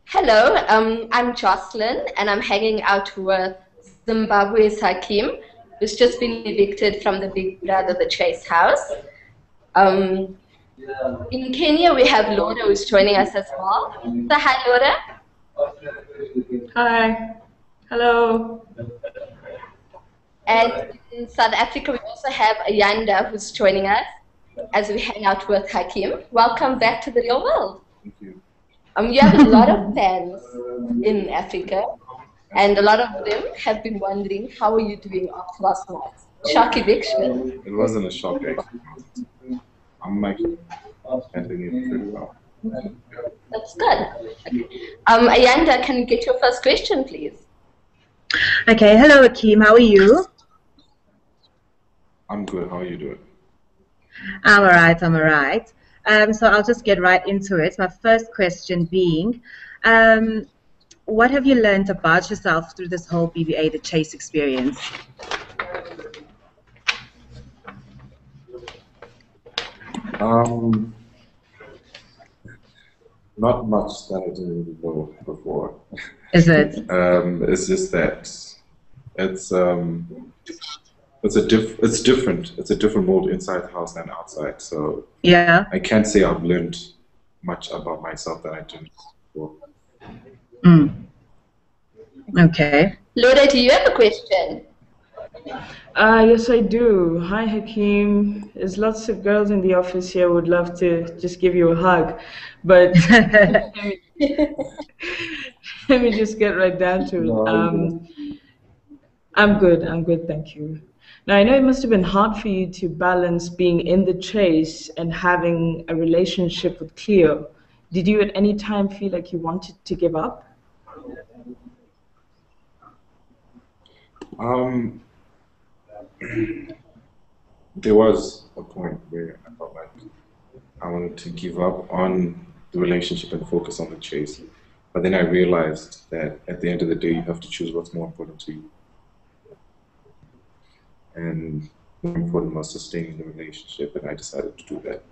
Hello, I'm Jocelyn, and I'm hanging out with Zimbabwe's Hakeem, who's just been evicted from the Big Brother The Chase house. Um, in Kenya, we have Laura, who's joining us as well. So, hi, Laura. Hi. Hello. And in South Africa, we also have Ayanda, who's joining us as we hang out with Hakeem. Welcome back to the real world. Thank you. You have a lot of fans in Africa, and a lot of them have been wondering, how are you doing after last night's shock eviction? It wasn't a shock, actually. I'm actually handling it pretty well. That's good. Okay. Ayanda, can you get your first question, please? Okay, hello Hakeem, how are you? I'm good. How are you doing? I'm alright. So I'll just get right into it. My first question being, what have you learned about yourself through this whole BBA, the Chase experience? Not much that I didn't really know before. Is it? It's just that it's different. It's a different world inside the house than outside. So Yeah. I can't say I've learned much about myself that I didn't before. Okay. Laura, do you have a question? Yes, I do. Hi, Hakeem. There's lots of girls in the office here who would love to just give you a hug, but let me just get right down to it. I'm good, thank you. Now, I know it must have been hard for you to balance being in the chase and having a relationship with Cleo. Did you at any time feel like you wanted to give up? There was a point where I felt like I wanted to give up on the relationship and focus on the chase. But then I realized that at the end of the day, you have to choose what's more important to you. And more important was sustaining the relationship, and I decided to do that.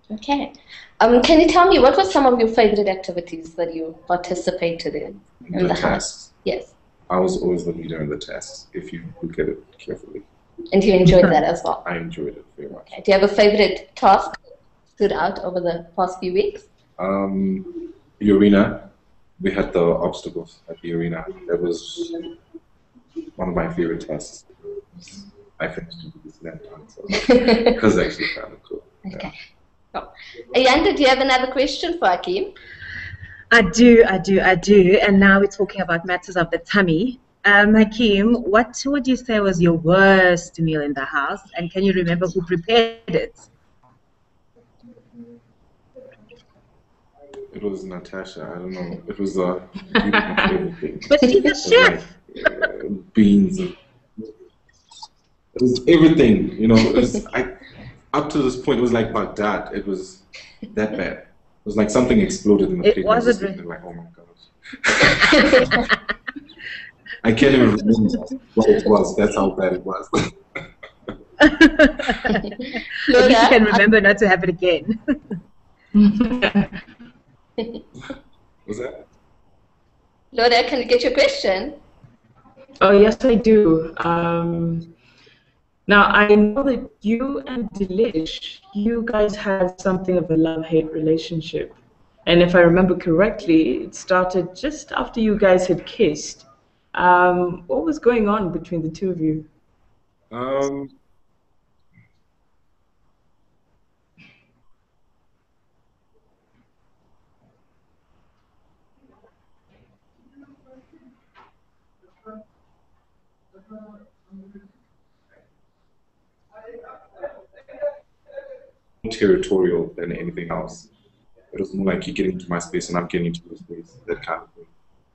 Okay. Can you tell me, what were some of your favorite activities that you participated in the tasks. house? Yes. I was always the leader in the tasks, if you look at it carefully. And you enjoyed that as well? I enjoyed it very much. Okay. Do you have a favorite task that stood out over the past few weeks? The arena. We had the obstacles at the arena. That was one of my favorite tasks. I finished it this that time, so it was actually kind of cool. Okay. Yeah. Cool. Ayanda, do you have another question for Hakeem? I do. And now we're talking about matters of the tummy. Hakeem, what would you say was your worst meal in the house? And can you remember who prepared it? It was Natasha. I don't know. It was everything. But she's a chef. Like, beans. It was everything. You know. It was, up to this point, it was like Baghdad. It was that bad. It was like something exploded in the plate. It wasn't really. Like, oh my gosh. I can't even remember what it was. That's how bad it was. At least you can remember not to have it again. Was that? Laura, can you get your question? Oh, yes, I do. Now, I know that you and Delish, you guys had something of a love-hate relationship. And if I remember correctly, it started just after you guys had kissed. What was going on between the two of you? Territorial than anything else. It was more like you getting into my space and I'm getting into your space, that kind of thing.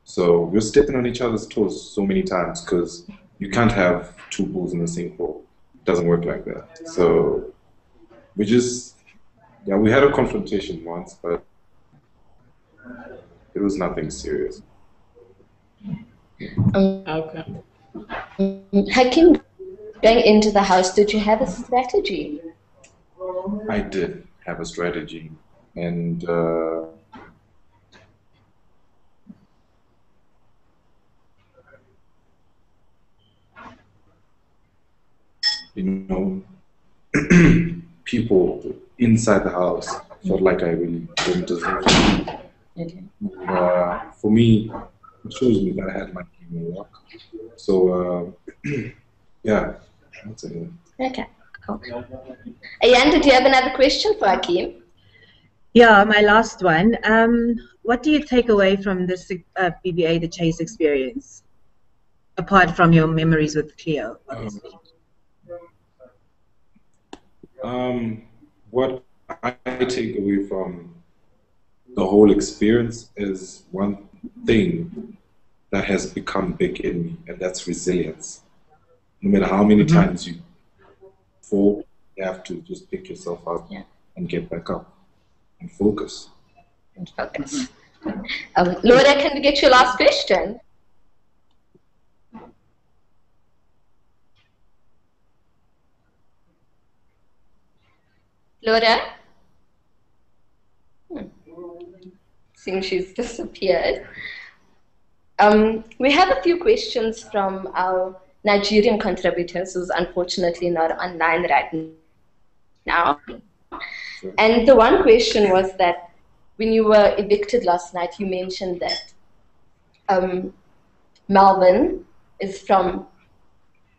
So we're stepping on each other's toes so many times because you can't have two bulls in the same hole. It doesn't work like that. So we just, yeah, we had a confrontation once, but it was nothing serious. Okay. Hakeem, going into the house, did you have a strategy? I did have a strategy, and you know, people inside the house felt like I really didn't deserve it. Okay. For me, it shows me that I had my game work. So, yeah, that's it. Okay, cool. Ayan, did you have another question for Hakeem? Yeah, my last one. What do you take away from this BBA, the chase experience, apart from your memories with Cleo, obviously? What I take away from the whole experience is one thing that has become big in me, and that's resilience. No matter how many times you fall, you have to just pick yourself up and get back up and focus. Focus. Laura, can we get your last question? Laura? Seems she's disappeared. We have a few questions from our Nigerian contributors who's unfortunately not online right now. Sure. And the one question was that when you were evicted last night, you mentioned that Melvin is from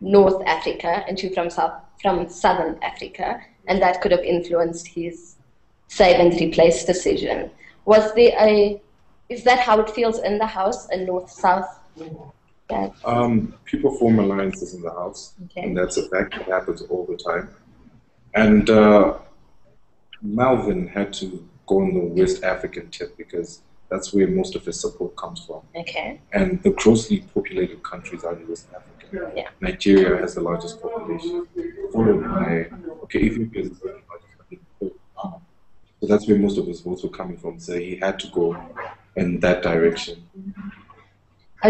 North Africa and you're from Southern Africa, and that could have influenced his save and replace decision. Was there is that how it feels in the house, a north-south? People form alliances in the house, and that's a fact. It happens all the time. And Melvin had to go on the West African tip because that's where most of his support comes from. Okay. And the closely populated countries are in West Africa. Yeah. Nigeria has the largest population, followed by, Ethiopia is the largest. So that's where most of his votes were coming from. So he had to go in that direction.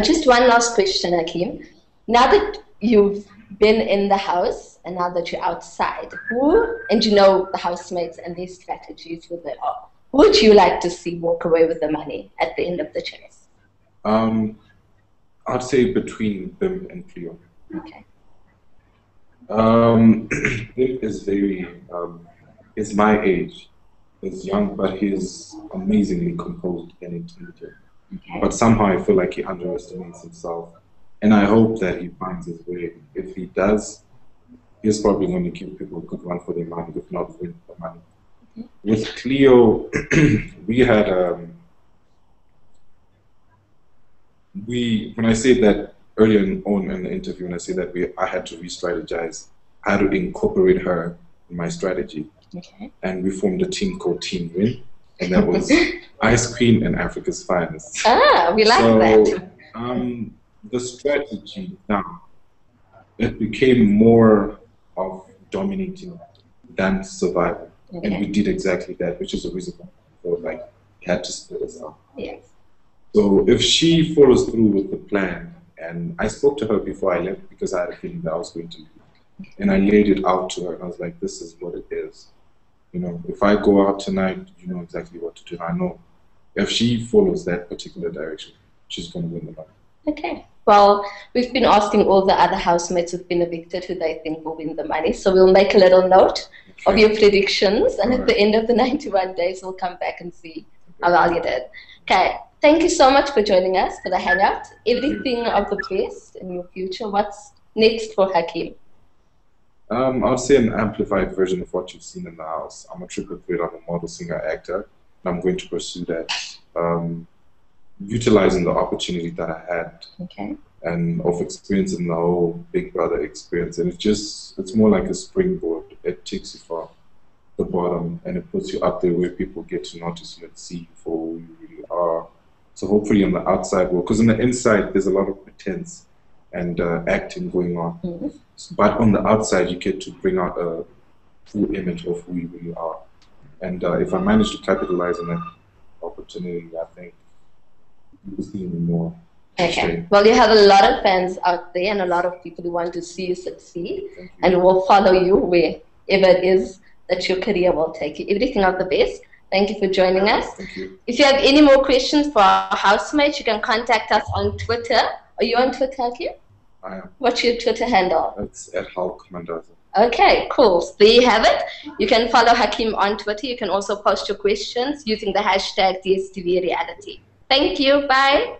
Just one last question, Hakeem. Now that you've been in the house and now that you're outside, and you know the housemates and their strategies with it all, who would you like to see walk away with the money at the end of the chase? I'd say between Bim and Cleo. Okay. Bim is is my age. He's young, but he's amazingly composed and intelligent. Okay. But somehow I feel like he underestimates himself. And I hope that he finds his way. If he does, he's probably going to give people a good run for their money, if not win the money. Okay. With Cleo, we had, when I say that earlier on in the interview, when I say that I had to re-strategize, I had to incorporate her in my strategy. Okay. And we formed a team called Team Win, and that was Ice Queen and Africa's Finest. Ah, we like that. The strategy now, it became more of dominating than survival. Okay. And we did exactly that, which is the reason why I felt like we had to split us up. Yes. So if she follows through with the plan, and I spoke to her before I left because I had a feeling that I was going to leave, and I laid it out to her, and I was like, this is what it is. You know, if I go out tonight, you know exactly what to do. I know if she follows that particular direction, she's going to win the money. Okay. Well, we've been asking all the other housemates who've been evicted who they think will win the money. So we'll make a little note of your predictions. And at the end of the 91 days, we'll come back and see how well you did. Okay. Thank you so much for joining us for the Hangout. Everything of the best in your future. What's next for Hakeem? I'll say an amplified version of what you've seen in the house. I'm a triple threat. I'm a model, singer, actor, and I'm going to pursue that, utilizing the opportunity that I had, and of experiencing the whole Big Brother experience. And it's more like a springboard. It takes you from the bottom and it puts you up there where people get to notice you and see you for who you really are. So hopefully on the outside world, because on the inside there's a lot of pretense and acting going on. Mm-hmm. But on the outside, you get to bring out a full image of who you really are. And if I manage to capitalize on that opportunity, I think you'll see me more. Okay. Well, you have a lot of fans out there and a lot of people who want to see you succeed and will follow you wherever it is that your career will take you. Everything of the best. Thank you for joining us. Thank you. If you have any more questions for our housemates, you can contact us on Twitter. Are you on Twitter, Hakeem? I am. What's your Twitter handle? It's at housemate. Okay, cool. So there you have it. You can follow Hakeem on Twitter. You can also post your questions using the hashtag DStv Reality. Thank you. Bye.